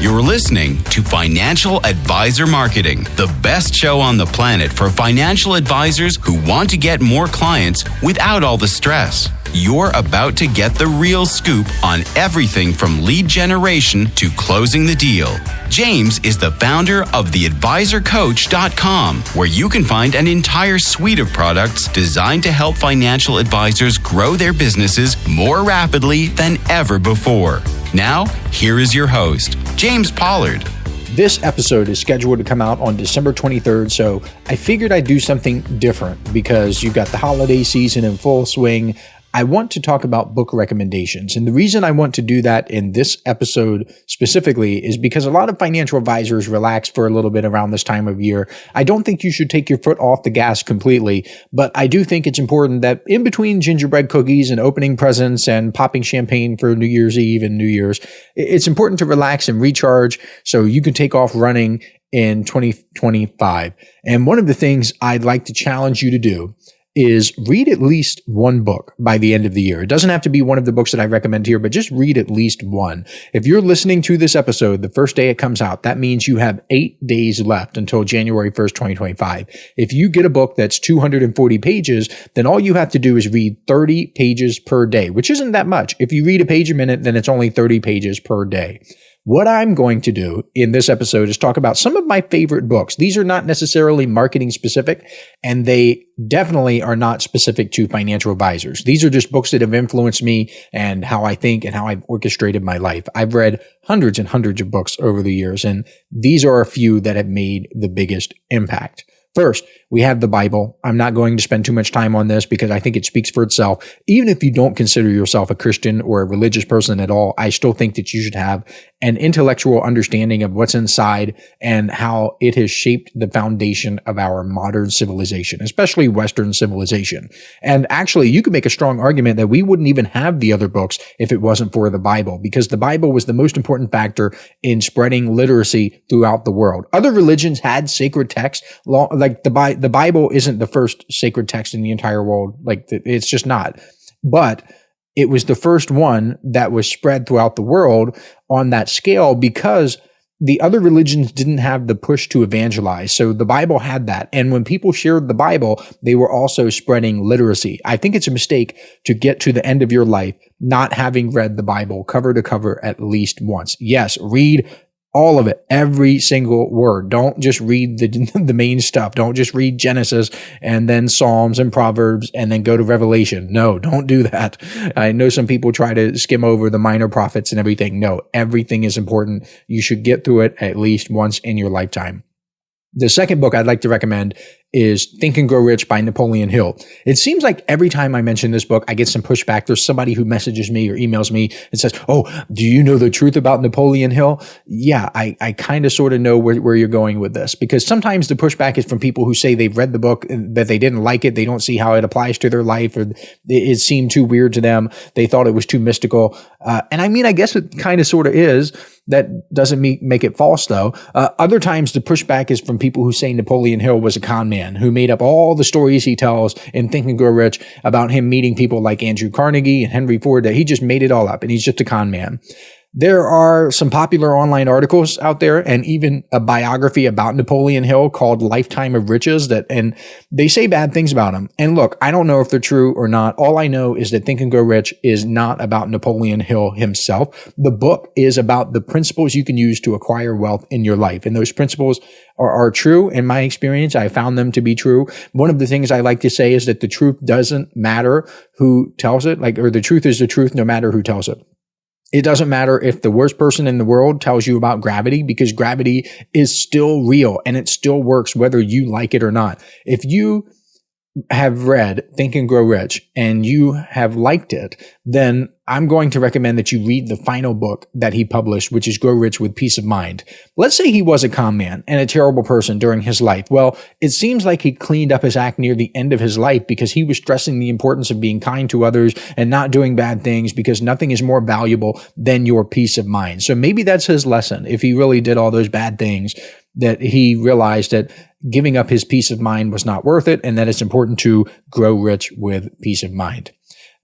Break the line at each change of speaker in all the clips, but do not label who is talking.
You're listening to Financial Advisor Marketing, the best show on the planet for financial advisors who want to get more clients without all the stress. You're about to get the real scoop on everything from lead generation to closing the deal. James is the founder of theadvisorcoach.com, where you can find an entire suite of products designed to help financial advisors grow their businesses more rapidly than ever before. Now, here is your host, James Pollard.
This episode is scheduled to come out on December 23rd, so I figured I'd do something different because you've got the holiday season in full swing. I want to talk about book recommendations. And the reason I want to do that in this episode specifically is because a lot of financial advisors relax for a little bit around this time of year. I don't think you should take your foot off the gas completely, but I do think it's important that in between gingerbread cookies and opening presents and popping champagne for New Year's Eve and New Year's, it's important to relax and recharge so you can take off running in 2025. And one of the things I'd like to challenge you to do is read at least one book by the end of the year. It doesn't have to be one of the books that I recommend here, but just read at least one. If you're listening to this episode the first day it comes out, that means you have 8 days left until January 1st, 2025. If you get a book that's 240 pages, then all you have to do is read 30 pages per day, which isn't that much. If you read a page a minute, then it's only 30 pages per day. What I'm going to do in this episode is talk about some of my favorite books. These are not necessarily marketing specific, and they definitely are not specific to financial advisors. These are just books that have influenced me and how I think and how I've orchestrated my life. I've read hundreds and hundreds of books over the years, and these are a few that have made the biggest impact. First, we have the Bible. I'm not going to spend too much time on this because I think it speaks for itself. Even if you don't consider yourself a Christian or a religious person at all, I still think that you should have an intellectual understanding of what's inside and how it has shaped the foundation of our modern civilization, especially Western civilization. And actually, you could make a strong argument that we wouldn't even have the other books if it wasn't for the Bible, because the Bible was the most important factor in spreading literacy throughout the world. Other religions had sacred texts, like the Bible isn't the first sacred text in the entire world. Like, it's just not. But it was the first one that was spread throughout the world on that scale because the other religions didn't have the push to evangelize. So the Bible had that. And when people shared the Bible, they were also spreading literacy. I think it's a mistake to get to the end of your life not having read the Bible cover to cover at least once. Yes, read all of it, every single word. Don't just read the main stuff. Don't just read Genesis and then Psalms and Proverbs and then go to Revelation. No, don't do that. I know some people try to skim over the minor prophets and everything. No, everything is important. You should get through it at least once in your lifetime. The second book I'd like to recommend is Think and Grow Rich by Napoleon Hill. It seems like every time I mention this book, I get some pushback. There's somebody who messages me or emails me and says, "Oh, do you know the truth about Napoleon Hill?" Yeah, I kind of sort of know where you're going with this, because sometimes the pushback is from people who say they've read the book, that they didn't like it. They don't see how it applies to their life, or it seemed too weird to them. They thought it was too mystical. And I mean, I guess it kind of sort of is. That doesn't make it false, though. Other times, the pushback is from people who say Napoleon Hill was a con man who made up all the stories he tells in Think and Grow Rich about him meeting people like Andrew Carnegie and Henry Ford, that he just made it all up and he's just a con man. There are some popular online articles out there and even a biography about Napoleon Hill called Lifetime of Riches, and they say bad things about him. And look, I don't know if they're true or not. All I know is that Think and Grow Rich is not about Napoleon Hill himself. The book is about the principles you can use to acquire wealth in your life. And those principles are true. In my experience, I found them to be true. One of the things I like to say is that the truth doesn't matter who tells it, or the truth is the truth no matter who tells it. It doesn't matter if the worst person in the world tells you about gravity, because gravity is still real and it still works whether you like it or not. If you have read Think and Grow Rich and you have liked it, then I'm going to recommend that you read the final book that he published, which is Grow Rich with Peace of Mind. Let's say he was a con man and a terrible person during his life. Well, it seems like he cleaned up his act near the end of his life because he was stressing the importance of being kind to others and not doing bad things, because nothing is more valuable than your peace of mind. So maybe that's his lesson. If he really did all those bad things, that he realized that giving up his peace of mind was not worth it, and that it's important to grow rich with peace of mind.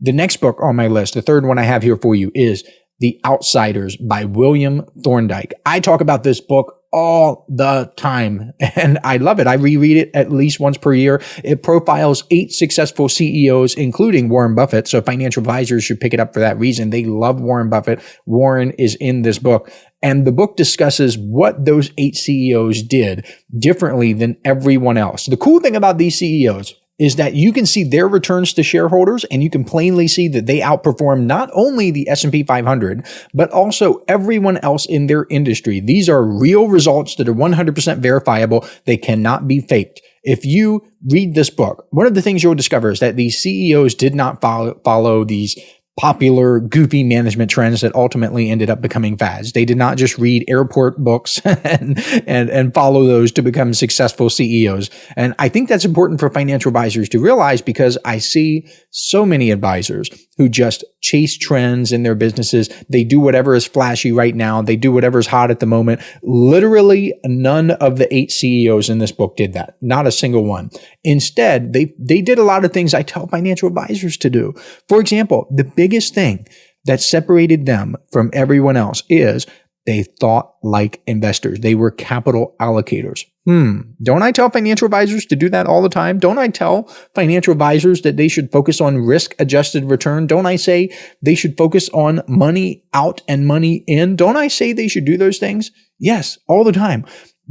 The next book on my list, the third one I have here for you, is The Outsiders by William Thorndike. I talk about this book all the time and I love it. I reread it at least once per year. It profiles 8 successful CEOs, including Warren Buffett. So financial advisors should pick it up for that reason. They love Warren Buffett. Warren is in this book. And the book discusses what those 8 CEOs did differently than everyone else. The cool thing about these CEOs is that you can see their returns to shareholders and you can plainly see that they outperform not only the S&P 500, but also everyone else in their industry. These are real results that are 100% verifiable. They cannot be faked. If you read this book, one of the things you'll discover is that these CEOs did not follow these popular, goofy management trends that ultimately ended up becoming fads. They did not just read airport books and follow those to become successful CEOs. And I think that's important for financial advisors to realize because I see so many advisors who just chase trends in their businesses. They do whatever is flashy right now. They do whatever is hot at the moment. Literally none of the 8 CEOs in this book did that. Not a single one. Instead, they did a lot of things I tell financial advisors to do. For example, the biggest thing that separated them from everyone else is they thought like investors. They were capital allocators. Don't I tell financial advisors to do that all the time? Don't I tell financial advisors that they should focus on risk-adjusted return? Don't I say they should focus on money out and money in? Don't I say they should do those things? Yes, all the time.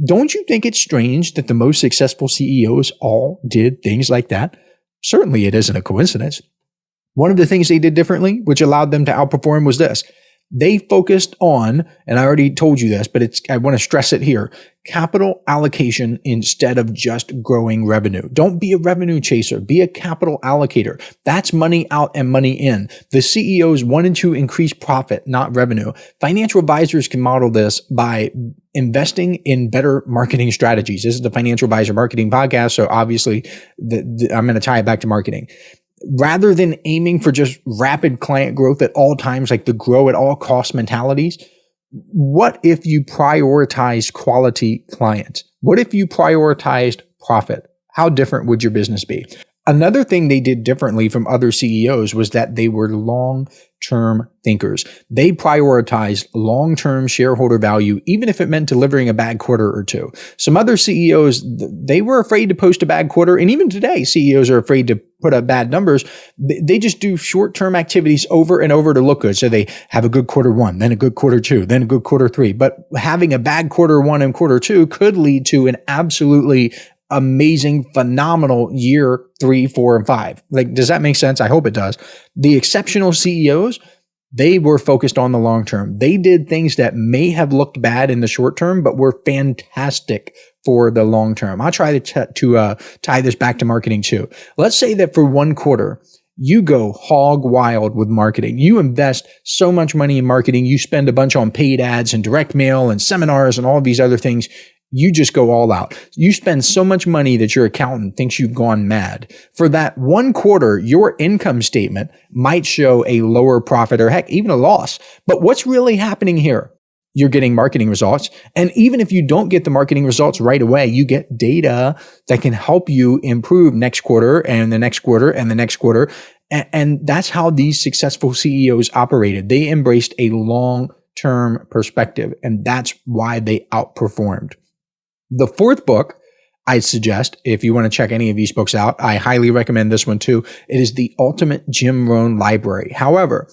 Don't you think it's strange that the most successful CEOs all did things like that? Certainly it isn't a coincidence. One of the things they did differently, which allowed them to outperform, was this. They focused on, and I already told you this, but I want to stress it here, capital allocation instead of just growing revenue. Don't be a revenue chaser. Be a capital allocator. That's money out and money in. The CEOs wanted to increase profit, not revenue. Financial advisors can model this by investing in better marketing strategies. This is the Financial Advisor Marketing Podcast, so obviously I'm going to tie it back to marketing. Rather than aiming for just rapid client growth at all times, like the grow at all cost mentalities, what if you prioritized quality clients? What if you prioritized profit? How different would your business be? Another thing they did differently from other CEOs was that they were long-term thinkers. They prioritized long-term shareholder value, even if it meant delivering a bad quarter or two. Some other CEOs, they were afraid to post a bad quarter. And even today, CEOs are afraid to put up bad numbers. They just do short-term activities over and over to look good. So they have a good quarter 1, then a good quarter 2, then a good quarter 3. But having a bad quarter 1 and quarter 2 could lead to an absolutely amazing, phenomenal year 3, 4, and 5. Like, does that make sense? I hope it does. The exceptional CEOs, they were focused on the long term. They did things that may have looked bad in the short term, but were fantastic for the long term. I'll try to tie this back to marketing too. Let's say that for one quarter, you go hog wild with marketing. You invest so much money in marketing. You spend a bunch on paid ads and direct mail and seminars and all of these other things. You just go all out. You spend so much money that your accountant thinks you've gone mad. For that one quarter, your income statement might show a lower profit or heck, even a loss. But what's really happening here? You're getting marketing results. And even if you don't get the marketing results right away, you get data that can help you improve next quarter and the next quarter and the next quarter. And that's how these successful CEOs operated. They embraced a long-term perspective, and that's why they outperformed. The fourth book I'd suggest, if you want to check any of these books out, I highly recommend this one too. It is The Ultimate Jim Rohn Library. However,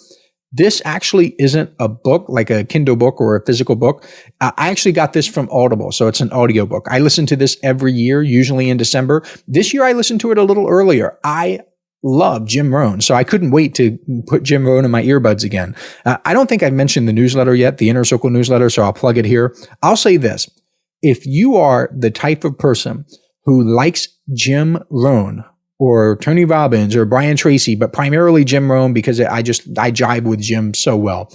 this actually isn't a book, like a Kindle book or a physical book. I actually got this from Audible, so it's an audiobook. I listen to this every year, usually in December. This year, I listened to it a little earlier. I love Jim Rohn, so I couldn't wait to put Jim Rohn in my earbuds again. I don't think I've mentioned the newsletter yet, the Inner Circle newsletter, so I'll plug it here. I'll say this. If you are the type of person who likes Jim Rohn or Tony Robbins or Brian Tracy, but primarily Jim Rohn because I jive with Jim so well.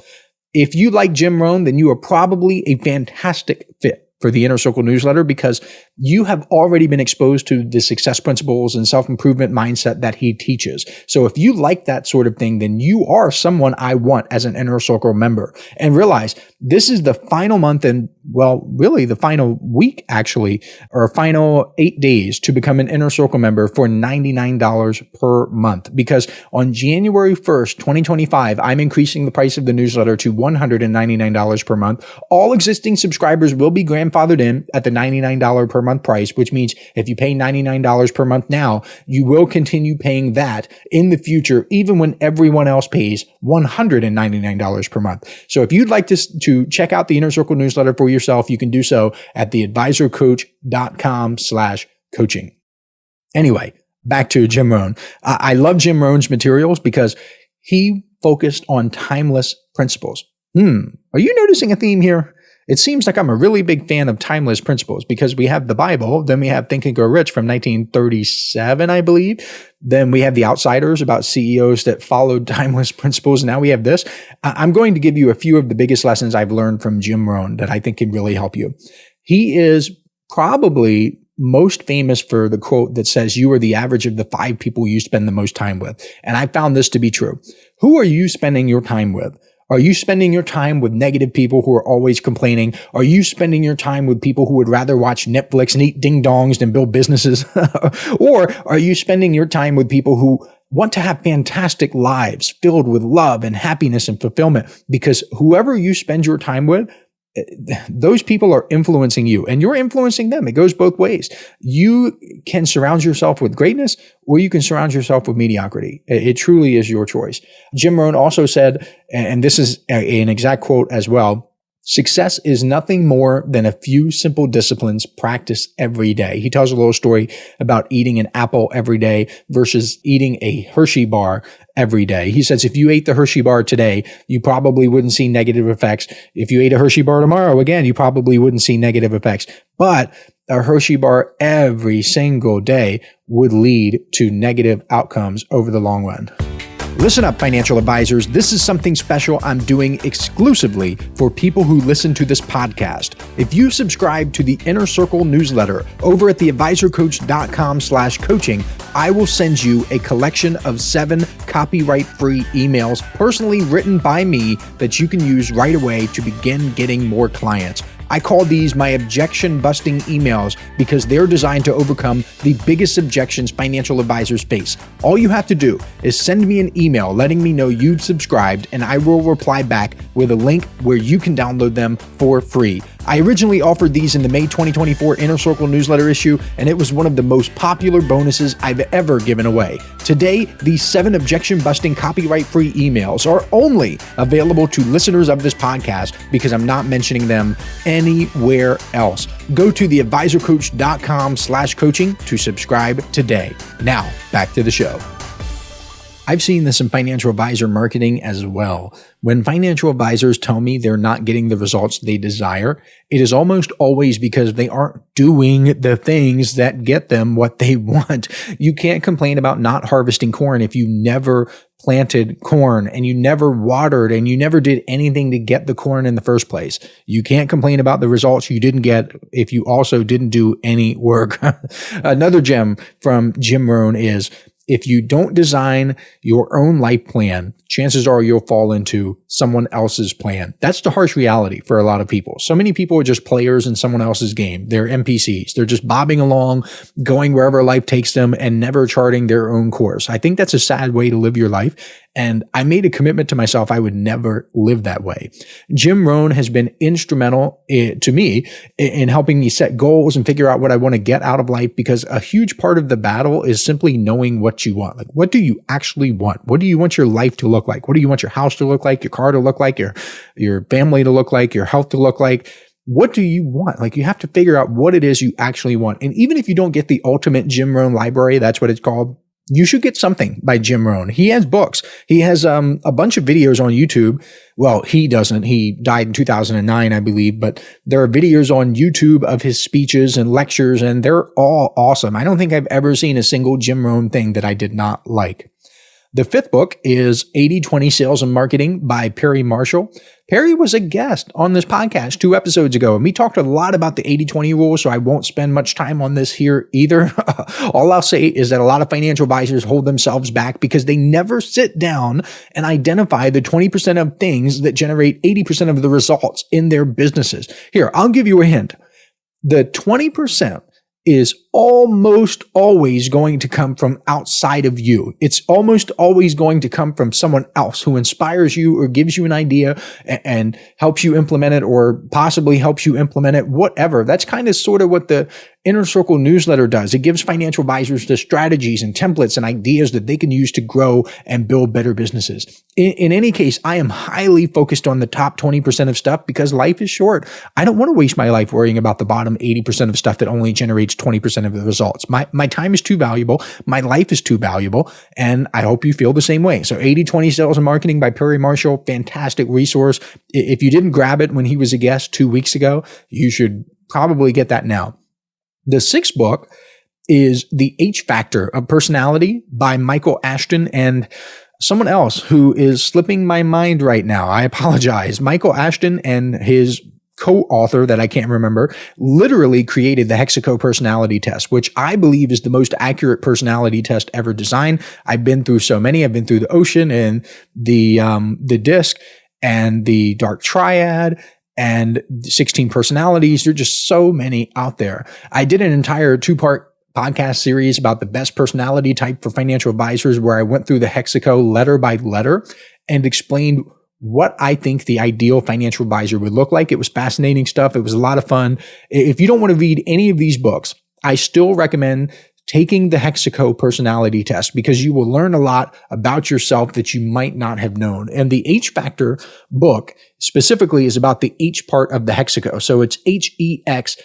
If you like Jim Rohn, then you are probably a fantastic fit for the Inner Circle newsletter because you have already been exposed to the success principles and self-improvement mindset that he teaches. So if you like that sort of thing, then you are someone I want as an Inner Circle member. And realize this is the final month and, well, really the final week actually, or final 8 days to become an Inner Circle member for $99 per month. Because on January 1st, 2025, I'm increasing the price of the newsletter to $199 per month. All existing subscribers will be grandfathered in at the $99 per month price, which means if you pay $99 per month now, you will continue paying that in the future, even when everyone else pays $199 per month. So if you'd like to check out the Inner Circle newsletter for yourself, you can do so at theadvisorcoach.com/coaching. Anyway, back to Jim Rohn. I love Jim Rohn's materials because he focused on timeless principles. Are you noticing a theme here? It seems like I'm a really big fan of timeless principles because we have the Bible, then we have Think and Grow Rich from 1937, I believe. Then we have The Outsiders about CEOs that followed timeless principles. Now we have this. I'm going to give you a few of the biggest lessons I've learned from Jim Rohn that I think can really help you. He is probably most famous for the quote that says, "You are the average of the 5 people you spend the most time with." And I found this to be true. Who are you spending your time with? Are you spending your time with negative people who are always complaining? Are you spending your time with people who would rather watch Netflix and eat ding-dongs than build businesses? Or are you spending your time with people who want to have fantastic lives filled with love and happiness and fulfillment? Because whoever you spend your time with, those people are influencing you and you're influencing them. It goes both ways. You can surround yourself with greatness or you can surround yourself with mediocrity. It truly is your choice. Jim Rohn also said, and this is an exact quote as well, "Success is nothing more than a few simple disciplines practiced every day." He tells a little story about eating an apple every day versus eating a Hershey bar every day. He says, if you ate the Hershey bar today, you probably wouldn't see negative effects. If you ate a Hershey bar tomorrow, again, you probably wouldn't see negative effects. But a Hershey bar every single day would lead to negative outcomes over the long run. Listen up, financial advisors. This is something special I'm doing exclusively for people who listen to this podcast. If you subscribe to the Inner Circle newsletter over at theadvisorcoach.com/coaching, I will send you a collection of 7 copyright-free emails personally written by me that you can use right away to begin getting more clients. I call these my objection-busting emails because they're designed to overcome the biggest objections financial advisors face. All you have to do is send me an email letting me know you've subscribed, and I will reply back with a link where you can download them for free. I originally offered these in the May 2024 Inner Circle newsletter issue, and it was one of the most popular bonuses I've ever given away. Today, these 7 objection-busting copyright-free emails are only available to listeners of this podcast because I'm not mentioning them anywhere else. Go to theadvisorcoach.com/coaching to subscribe today. Now, back to the show. I've seen this in financial advisor marketing as well. When financial advisors tell me they're not getting the results they desire, it is almost always because they aren't doing the things that get them what they want. You can't complain about not harvesting corn if you never planted corn and you never watered and you never did anything to get the corn in the first place. You can't complain about the results you didn't get if you also didn't do any work. Another gem from Jim Rohn is, if you don't design your own life plan, chances are you'll fall into someone else's plan. That's the harsh reality for a lot of people. So many people are just players in someone else's game. They're NPCs. They're just bobbing along, going wherever life takes them and never charting their own course. I think that's a sad way to live your life. And I made a commitment to myself I would never live that way. Jim Rohn has been instrumental to me in helping me set goals and figure out what I want to get out of life, because a huge part of the battle is simply knowing what you want. Like, what do you actually want? What do you want your life to look like? What do you want your house to look like, your car to look like, your family to look like, your health to look like? What do you want? Like, you have to figure out what it is you actually want. And even if you don't get the ultimate Jim Rohn library, that's what it's called, you should get something by Jim Rohn. He has books. He has a bunch of videos on YouTube. Well, he doesn't. He died in 2009, I believe. But there are videos on YouTube of his speeches and lectures, and they're all awesome. I don't think I've ever seen a single Jim Rohn thing that I did not like. The fifth book is 80/20 Sales and Marketing by Perry Marshall. Perry was a guest on this podcast 2 episodes ago, and we talked a lot about the 80/20 rule, so I won't spend much time on this here either. All I'll say is that a lot of financial advisors hold themselves back because they never sit down and identify the 20% of things that generate 80% of the results in their businesses. Here, I'll give you a hint. The 20% is almost always going to come from outside of you. It's almost always going to come from someone else who inspires you or gives you an idea and helps you implement it, or possibly helps you implement it, whatever. That's kind of sort of what the Inner Circle newsletter does. It gives financial advisors the strategies and templates and ideas that they can use to grow and build better businesses. In any case, I am highly focused on the top 20% of stuff because life is short. I don't want to waste my life worrying about the bottom 80% of stuff that only generates 20% of the results. My time is too valuable. My life is too valuable. And I hope you feel the same way. So 80/20 Sales and Marketing by Perry Marshall, fantastic resource. If you didn't grab it when he was a guest 2 weeks ago, you should probably get that now. The sixth book is The H Factor of Personality by Michael Ashton and someone else who is slipping my mind right now. I apologize. Michael Ashton and his co-author that I can't remember literally created the Hexaco personality test, which I believe is the most accurate personality test ever designed. I've been through so many. I've been through the Ocean and the DISC and the Dark Triad and 16 personalities. There are just so many out there. I did an entire 2-part podcast series about the best personality type for financial advisors, where I went through the Hexaco letter by letter and explained what I think the ideal financial advisor would look like. It was fascinating stuff. It was a lot of fun. If you don't want to read any of these books, I still recommend taking the Hexaco personality test, because you will learn a lot about yourself that you might not have known. And the H Factor book specifically is about the H part of the Hexaco. So it's HEXACO.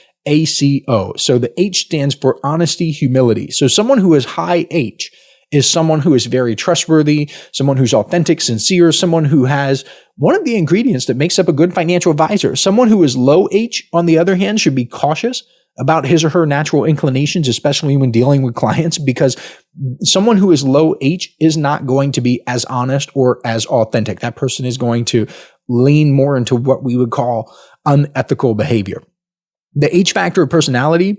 So the H stands for honesty, humility. So someone who is high H is someone who is very trustworthy, someone who's authentic, sincere, someone who has one of the ingredients that makes up a good financial advisor. Someone who is low H, on the other hand, should be cautious about his or her natural inclinations, especially when dealing with clients, because someone who is low H is not going to be as honest or as authentic. That person is going to lean more into what we would call unethical behavior. The H Factor of personality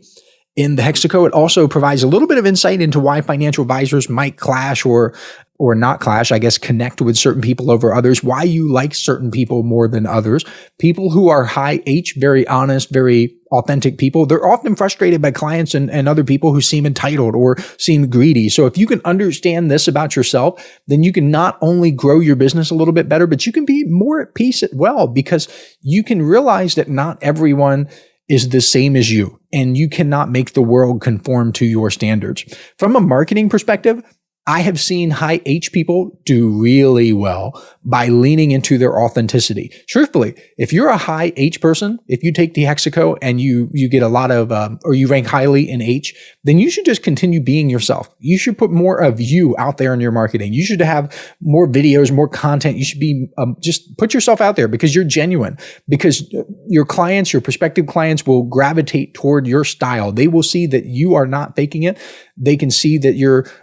in the Hexaco, it also provides a little bit of insight into why financial advisors might clash or not clash, I guess, connect with certain people over others, why you like certain people more than others. People who are high H, very honest, very authentic people, they're often frustrated by clients and other people who seem entitled or seem greedy. So if you can understand this about yourself, then you can not only grow your business a little bit better, but you can be more at peace as well, because you can realize that not everyone is the same as you, and you cannot make the world conform to your standards. From a marketing perspective, I have seen high H people do really well by leaning into their authenticity. Truthfully, if you're a high H person, if you take the Hexaco and you get a lot of, or you rank highly in H, then you should just continue being yourself. You should put more of you out there in your marketing. You should have more videos, more content. You should be, just put yourself out there, because you're genuine, because your clients, your prospective clients will gravitate toward your style. They will see that you are not faking it. They can see that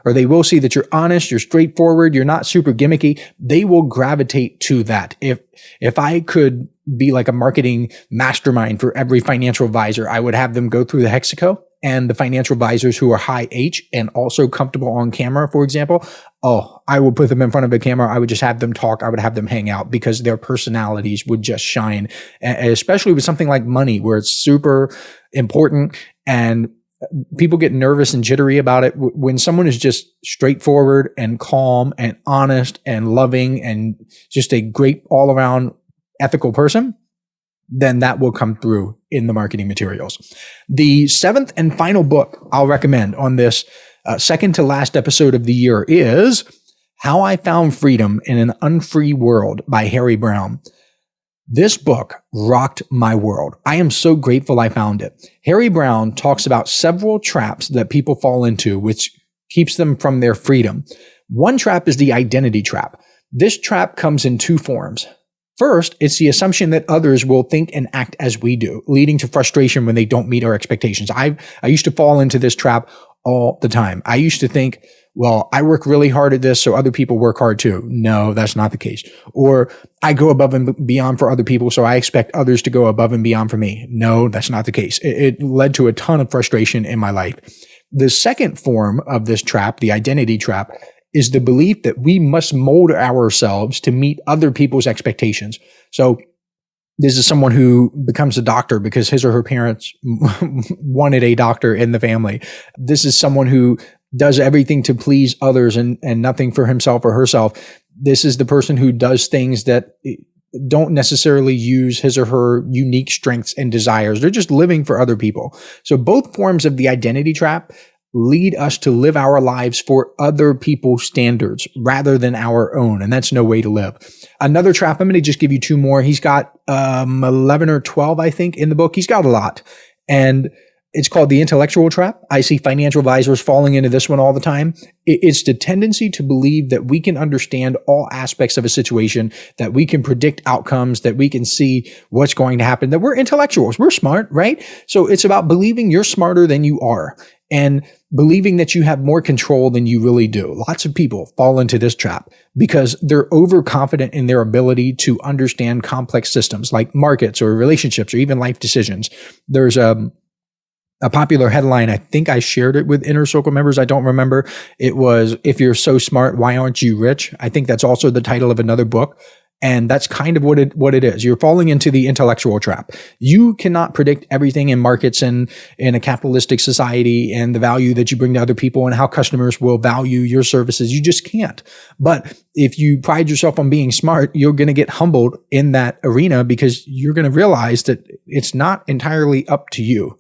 they will see that you're honest, you're straightforward, you're not super gimmicky. They will gravitate to that. If I could be like a marketing mastermind for every financial advisor, I would have them go through the Hexaco, and the financial advisors who are high H and also comfortable on camera, for example, I would put them in front of a camera. I would just have them talk. I would have them hang out, because their personalities would just shine, especially with something like money, where it's super important and people get nervous and jittery about it. When someone is just straightforward and calm and honest and loving and just a great all around ethical person, then that will come through in the marketing materials. The seventh and final book I'll recommend on this second to last episode of the year is How I Found Freedom in an Unfree World by Harry Brown. This book rocked my world. I am so grateful I found it. Harry Brown talks about several traps that people fall into, which keeps them from their freedom. One trap is the identity trap. This trap comes in 2 forms. First, it's the assumption that others will think and act as we do, leading to frustration when they don't meet our expectations. I used to fall into this trap all the time. I used to think, well, I work really hard at this, so other people work hard too. No, that's not the case. Or I go above and beyond for other people, so I expect others to go above and beyond for me. No, that's not the case. It led to a ton of frustration in my life. The second form of this trap, the identity trap, is the belief that we must mold ourselves to meet other people's expectations. So this is someone who becomes a doctor because his or her parents wanted a doctor in the family. This is someone who does everything to please others and nothing for himself or herself. This is the person who does things that don't necessarily use his or her unique strengths and desires. They're just living for other people. So both forms of the identity trap lead us to live our lives for other people's standards rather than our own. And that's no way to live. Another trap, I'm going to just give you two more. He's got 11 or 12, I think, in the book. He's got a lot. And it's called the intellectual trap. I see financial advisors falling into this one all the time. It's the tendency to believe that we can understand all aspects of a situation, that we can predict outcomes, that we can see what's going to happen, that we're intellectuals. We're smart, right? So it's about believing you're smarter than you are and believing that you have more control than you really do. Lots of people fall into this trap because they're overconfident in their ability to understand complex systems like markets or relationships or even life decisions. There's a popular headline. I think I shared it with Inner Circle members. I don't remember. It was, "If you're so smart, why aren't you rich?" I think that's also the title of another book. And that's kind of what it is. You're falling into the intellectual trap. You cannot predict everything in markets and in a capitalistic society and the value that you bring to other people and how customers will value your services. You just can't. But if you pride yourself on being smart, you're going to get humbled in that arena because you're going to realize that it's not entirely up to you.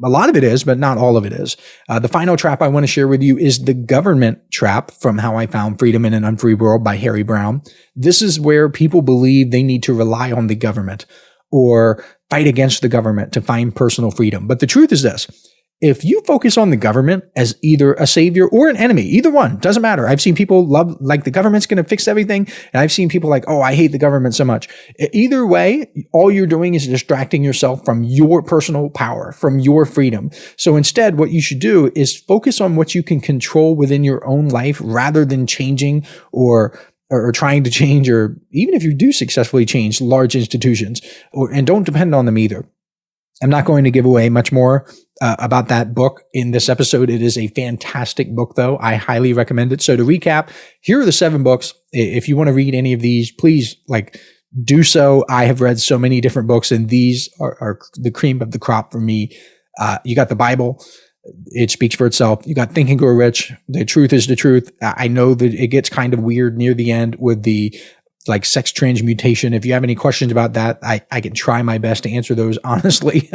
A lot of it is, but not all of it is. The final trap I want to share with you is the government trap from How I Found Freedom in an Unfree World by Harry Brown. This is where people believe they need to rely on the government or fight against the government to find personal freedom. But the truth is this. If you focus on the government as either a savior or an enemy, either one, doesn't matter. I've seen people love, like, the government's going to fix everything. And I've seen people like, oh, I hate the government so much. Either way, all you're doing is distracting yourself from your personal power, from your freedom. So instead, what you should do is focus on what you can control within your own life rather than changing or trying to change, or even if you do successfully change large institutions, and don't depend on them either. I'm not going to give away much more about that book in this episode. It is a fantastic book, though. I highly recommend it. So to recap, here are the 7 books. If you want to read any of these, please do so. I have read so many different books, and these are the cream of the crop for me. You got the Bible. It speaks for itself. You got Think and Grow Rich. The Truth is the Truth. I know that it gets kind of weird near the end with the sex transmutation. If you have any questions about that, I can try my best to answer those honestly.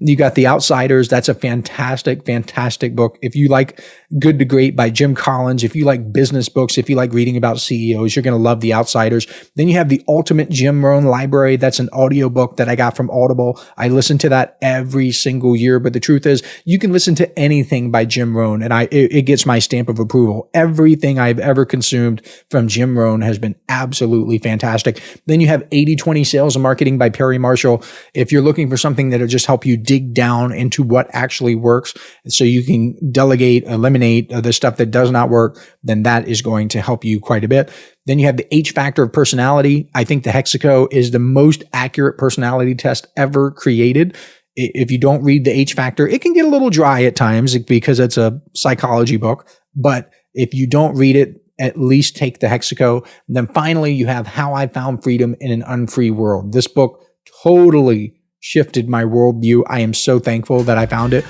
You got The Outsiders. That's a fantastic, fantastic book. If you like Good to Great by Jim Collins, if you like business books, if you like reading about CEOs, you're going to love The Outsiders. Then you have The Ultimate Jim Rohn Library. That's an audio book that I got from Audible. I listen to that every single year. But the truth is, you can listen to anything by Jim Rohn, and it gets my stamp of approval. Everything I've ever consumed from Jim Rohn has been absolutely fantastic. Then you have 80/20 Sales and Marketing by Perry Marshall. If you're looking for something that'll just help you dig down into what actually works so you can delegate, eliminate the stuff that does not work, then that is going to help you quite a bit. Then you have the H Factor of Personality. I think the Hexaco is the most accurate personality test ever created. If you don't read the H Factor, it can get a little dry at times because it's a psychology book. But if you don't read it, at least take the Hexaco. And then finally, you have How I Found Freedom in an Unfree World. This book totally shifted my worldview. I am so thankful that I found it.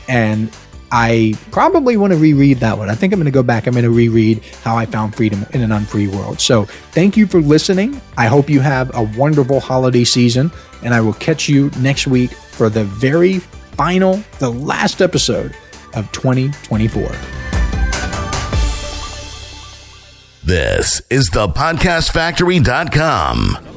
And I probably want to reread that one. I think I'm going to go back. I'm going to reread How I Found Freedom in an Unfree World. So thank you for listening. I hope you have a wonderful holiday season. And I will catch you next week for the very final, the last episode of 2024.
This is thepodcastfactory.com.